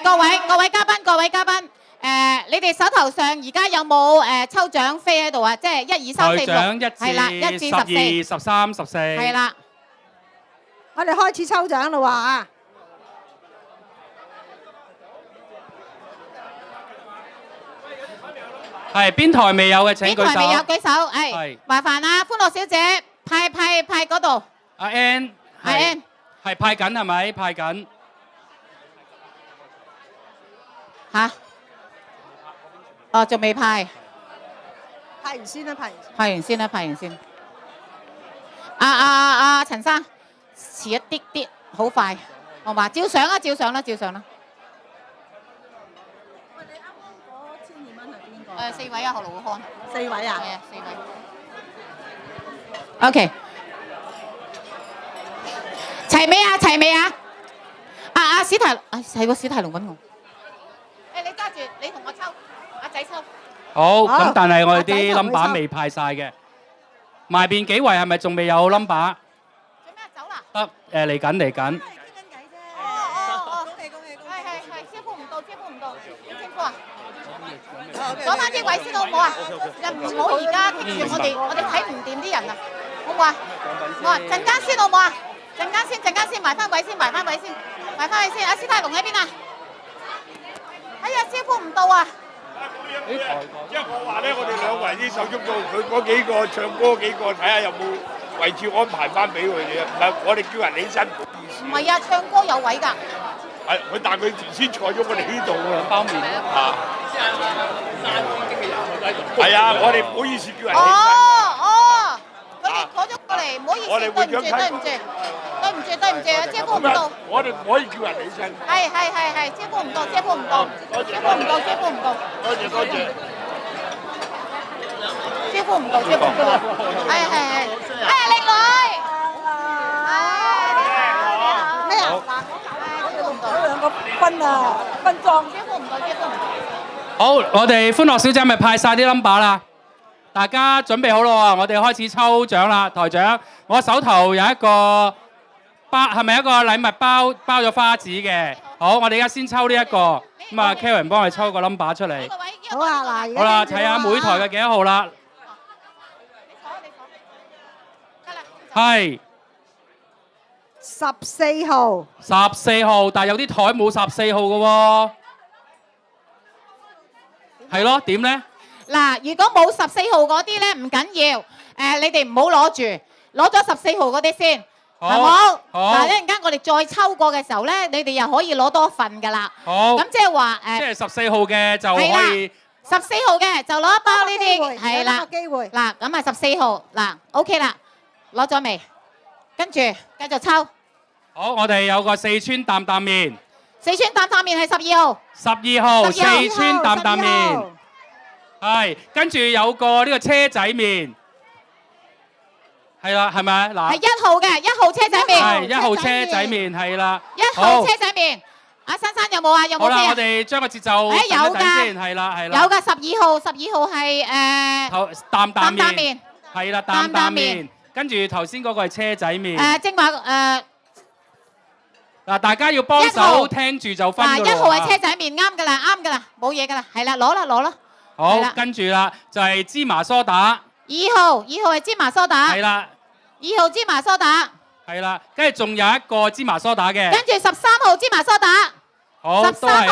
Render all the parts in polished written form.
各位嘉賓，你哋手頭上而家有冇抽獎飛喺度啊？即係1、2、3、4、5、6，係啦，1至14、13、14，係啦。我哋開始抽獎啦喎啊！係邊台未有嘅請舉手。邊台未有舉手？係麻煩啊，歡樂小姐派嗰度。阿 Ann 係派緊係咪？派緊嚇？哦，仲未派。派完先啦，派完先。阿陳生，遲一啲啲，好快，好嘛？照相啦。喂，你啱啱嗰1200蚊係邊個？4位啊，何盧漢。4位啊？係啊，4位。OK。齊未啊？阿史提，係喎，史提龍揾我。你揸住，你同我抽，阿仔抽。好，咁但係我哋啲 number 未派晒嘅，埋邊幾位係咪仲未有 number？ 做咩走啦？得，嚟緊。傾緊偈啫。哦，恭喜！係，招呼唔到，點稱呼啊？攞翻啲位先好唔好啊？唔好而家貼住我哋睇唔掂啲人啊，好唔好啊？我話陣間先好唔好啊？陣間先埋翻位先。阿史泰龍喺邊啊？哎呀，招呼唔到啊！即係我話咧，我哋兩圍啲手足到佢嗰幾個唱歌幾個，睇下有冇位置安排翻俾佢哋啊！唔係我哋叫人起身，唔好意思。唔係啊，唱歌有位㗎。係佢但係佢先坐咗我哋呢度啊，包面啊！係啊，我哋唔好意思叫人起身。哦，佢哋攞咗過嚟，唔好意思，我哋會長對唔住啊，招呼唔到。我哋唔可以叫人起身。係，招呼唔到。多謝。招呼唔到。係。靚女。咩啊？嗱，嗰兩個分裝，招呼唔到。好，我哋歡樂小姐咪派晒啲 number 啦，大家準備好啦喎，我哋開始抽獎啦，台長，我手頭有一個包，係咪一個禮物包咗花紙嘅？好，我哋而家先抽呢一個，咁啊 Karen 幫我哋抽個 number 出嚟。好啊，嗱，好啦，睇下每台嘅幾多號啦。係14號。14號，但係有啲台冇14號嘅喎。係咯，點咧？嗱，如果冇14號嗰啲咧，唔緊要，你哋唔好攞住，攞咗14號嗰啲先，好冇？好。嗱，一陣間我哋再抽過嘅時候咧，你哋又可以攞多份㗎啦。好。咁即係話即係14號嘅就可以。14號嘅就攞一包呢啲，係啦。機會。嗱，咁啊14號，嗱 OK 啦，攞咗未？跟住繼續抽。好，我哋有個四川擔擔麵。四川擔擔麵係12號。12號四川擔擔麵。係，跟住有個呢個車仔麵。係啦，係咪？嗱。係1號嘅1號車仔麵。係1號車仔麵，係啦。1號車仔麵。阿珊珊有冇啊？有冇飛啊？好啦，我哋將個節奏等一等先，係啦。有㗎，12號係擔擔麵。係啦，擔擔麵。跟住頭先嗰個係車仔麵。正話嗱，大家要幫手聽住就分㗎啦。1號係車仔麵，啱㗎啦，冇嘢㗎啦，係啦，攞啦。好，跟住啦，就係芝麻梳打。2號係芝麻梳打。係啦。2號芝麻梳打。係啦，跟住仲有一個芝麻梳打嘅。跟住13號芝麻梳打。好，13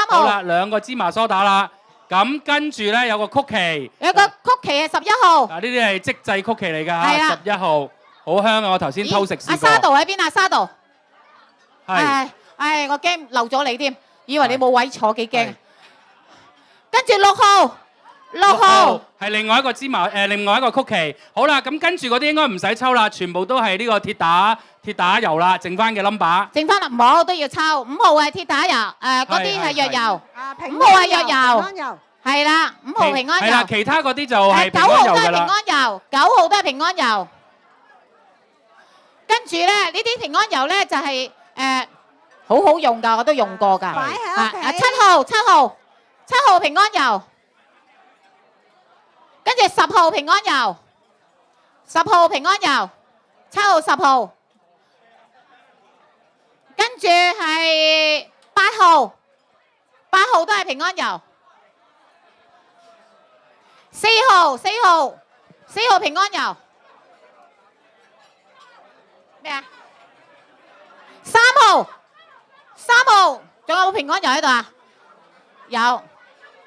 號。好啦，2個芝麻梳打啦。咁跟住咧有個曲奇。有個曲奇係11號。嗱，呢啲係即製曲奇嚟㗎嚇，11號，好香啊！我頭先偷食試過。阿沙道喺邊啊？沙道。係。我驚漏咗你添，以為你冇位坐，幾驚。跟住6號。6號係另外一個另外一個曲奇。好啦，咁跟住嗰啲應該唔使抽啦，全部都係呢個鐵打油啦，剩翻嘅 number。剩翻啦，唔好都要抽。5號係鐵打油，嗰啲係藥油。5號係藥油。係啦，5號平安油。係啦，其他嗰啲就係平安油㗎啦。9號都係平安油，9號都係平安油。跟住咧，呢啲平安油咧就係好好用㗎，我都用過㗎。擺喺屋企。7號平安油。跟住10號平安油，10號平安油，7號10號，跟住係8號8號都係平安油。4號平安油。咩啊？3號，仲有冇平安油喺度啊？有，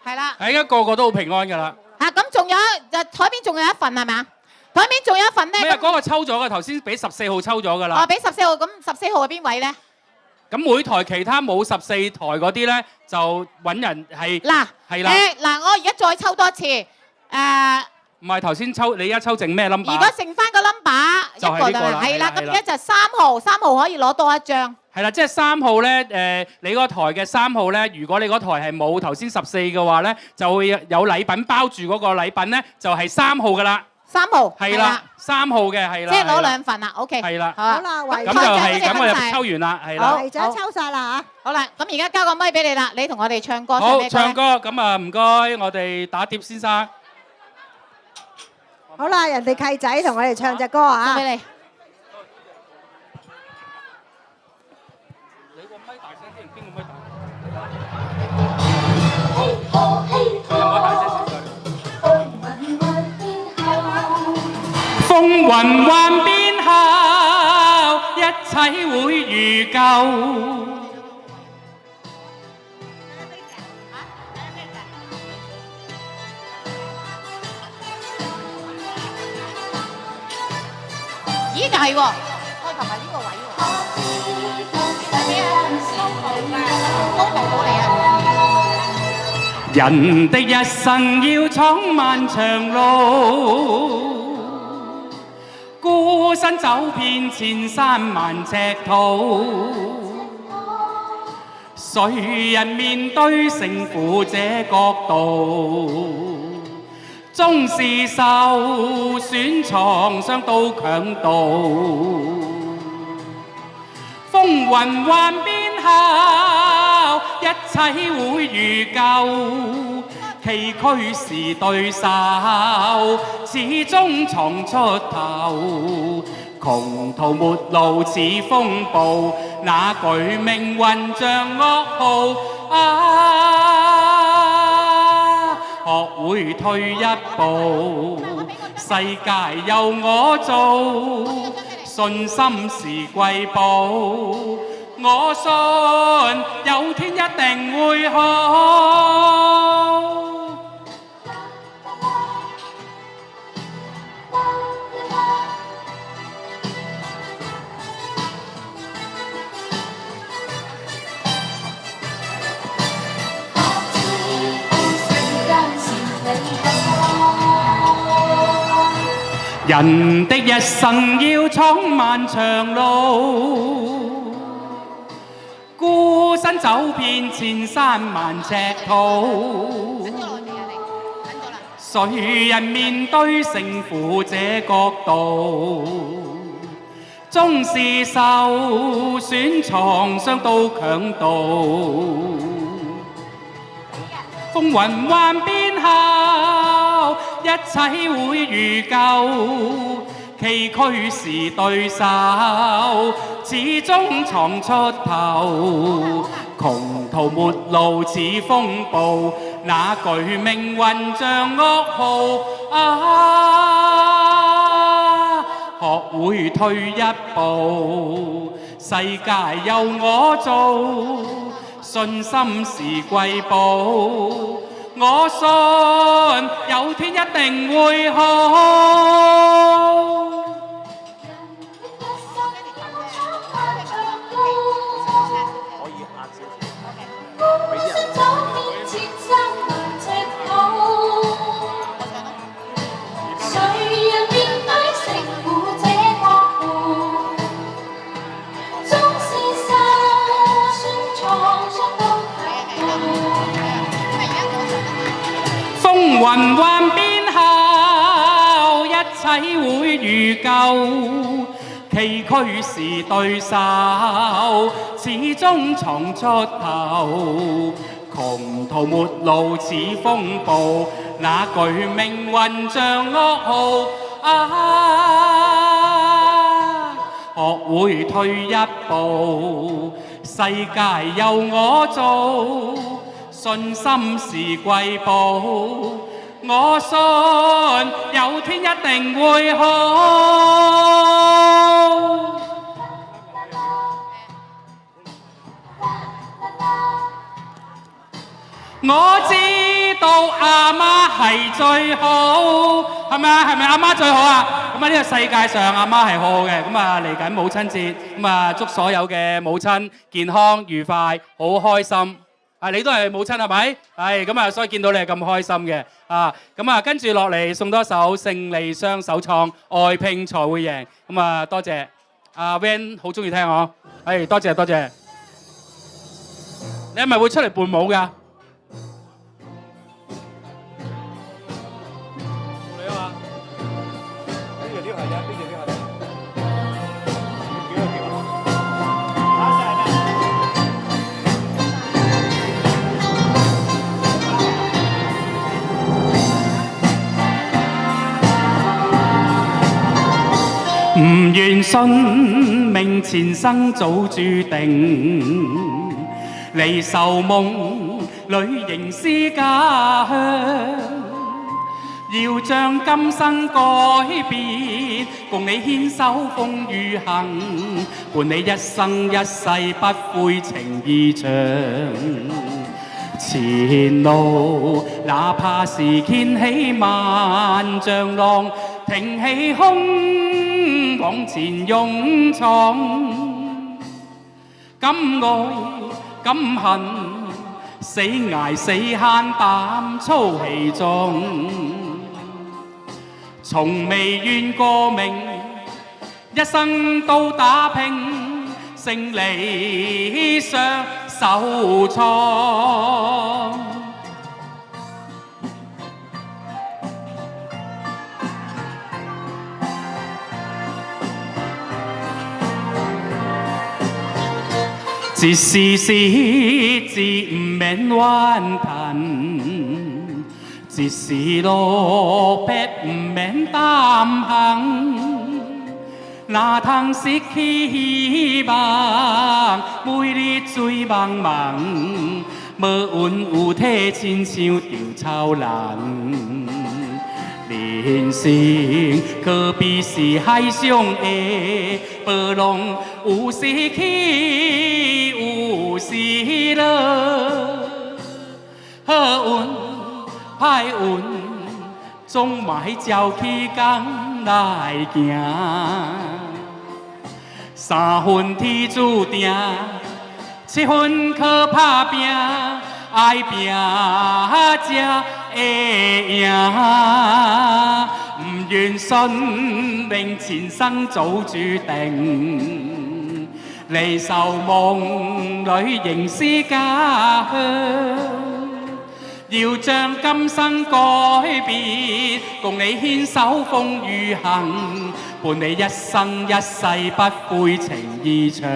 係啦。係而家個個都好平安㗎啦。嚇，咁仲有就台邊仲有一份係咪啊？台邊仲有一份咧。咩啊？嗰個抽咗嘅，頭先俾14號抽咗㗎啦。哦，俾14號，咁14號係邊位咧？咁每台其他冇14台嗰啲咧，就揾人係嗱，係啦。嗱，我而家再抽多次，唔係頭先抽，你而家抽剩咩 number？如果剩翻個 number 就係呢個啦係啦，係啦咁而家就3號，3號可以攞多一張。係啦，即係3號咧，你嗰台嘅3號咧，如果你嗰台係冇頭先14嘅話咧，就會有禮品包住嗰個禮品咧，就係3號㗎啦。3號係啦，3號嘅係啦。即係攞2份啦，OK。係啦。好啦，咁就係咁，我就抽完啦，係啦。圍獎抽晒啦嚇。好啦，咁而家交個咪俾你啦，你同我哋唱歌。好，唱歌咁啊，唔該，我哋打碟先生。好啦，人哋契仔同我哋唱隻歌啊！送俾你。你個咪大聲啲，邊個咪大聲？風雲幻變後，一切會如舊。咦，就係喎，開頭係呢個位喎。係咩啊？高寶嚟啊！人的一生要闖漫長路，孤身走遍千山萬尺途。誰人面對勝負這角度？縱是受損創傷都強渡，風雲幻變後，一切會如舊。崎嶇是對手，始終闖出頭。窮途末路似風暴，那句命運像噩耗學會退一步，世界由我做，信心是貴寶。我信有天一定會好。人的一生要闖漫長路，孤身走遍千山萬尺途。誰人面對勝負這角度？縱是受損創傷都強渡。風雲幻變後，一切會如舊。崎嶇是對手，始終闖出頭。窮途末路似風暴，那句命運像噩耗學會退一步，世界由我做。信心是貴寶，我信有天一定會好。風雲幻變後，一切會如舊。崎嶇是對手，始終闖出頭。窮途末路似風暴，那句命運像噩耗學會退一步，世界由我做。信心是貴寶，我信有天一定會好。我知道阿媽係最好，係咪啊？係咪阿媽最好啊？咁啊，呢個世界上阿媽係好好嘅。咁啊，嚟緊母親節，咁啊，祝所有嘅母親健康愉快，好開心。啊，你都係母親係咪？係咁啊，所以見到你係咁開心嘅。啊，咁啊，跟住落嚟送多首勝利雙手創，愛拼才會贏。咁啊，多謝阿 Van 好中意聽嗬。係，多謝多謝。你係咪會出嚟伴舞㗎？唔願信命前生早注定，離愁夢裏仍思家鄉。要將今生改變，共你牽手風雨行，伴你一生一世不悔情意長。前路哪怕是掀起萬丈浪，挺起胸往前勇闖。敢愛敢恨，死捱死慳膽粗氣壯。從未怨過命，一生都打拼，勝利雙手創。一時時自唔免怨恨，一時落魄唔免擔行。哪通失去希望，每日醉茫茫，無運有體，親像稻草人。人生可比是海上的波浪，有時起，有時落。好運歹運，總嘛迄朝起工來行。三分天注定，7分靠打拼，愛拼才會贏。唔願信命前生早注定，離愁夢裏仍思家鄉。要將今生改變，共你牽手風雨行，伴你一生一世不悔情意長。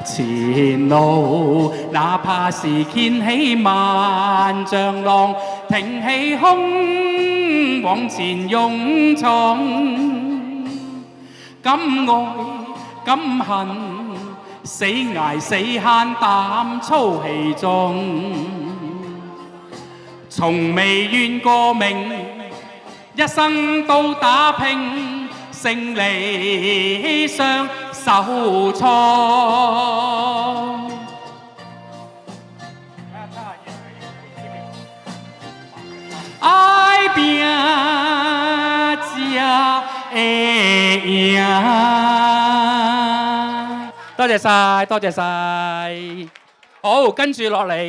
前路哪怕是掀起萬丈浪，挺起胸往前勇闖。敢愛敢恨，死捱死慳膽粗氣壯。從未怨過命，一生都打拼，勝利雙手創。愛拼才會贏。多謝晒，多謝晒。好，跟住落嚟。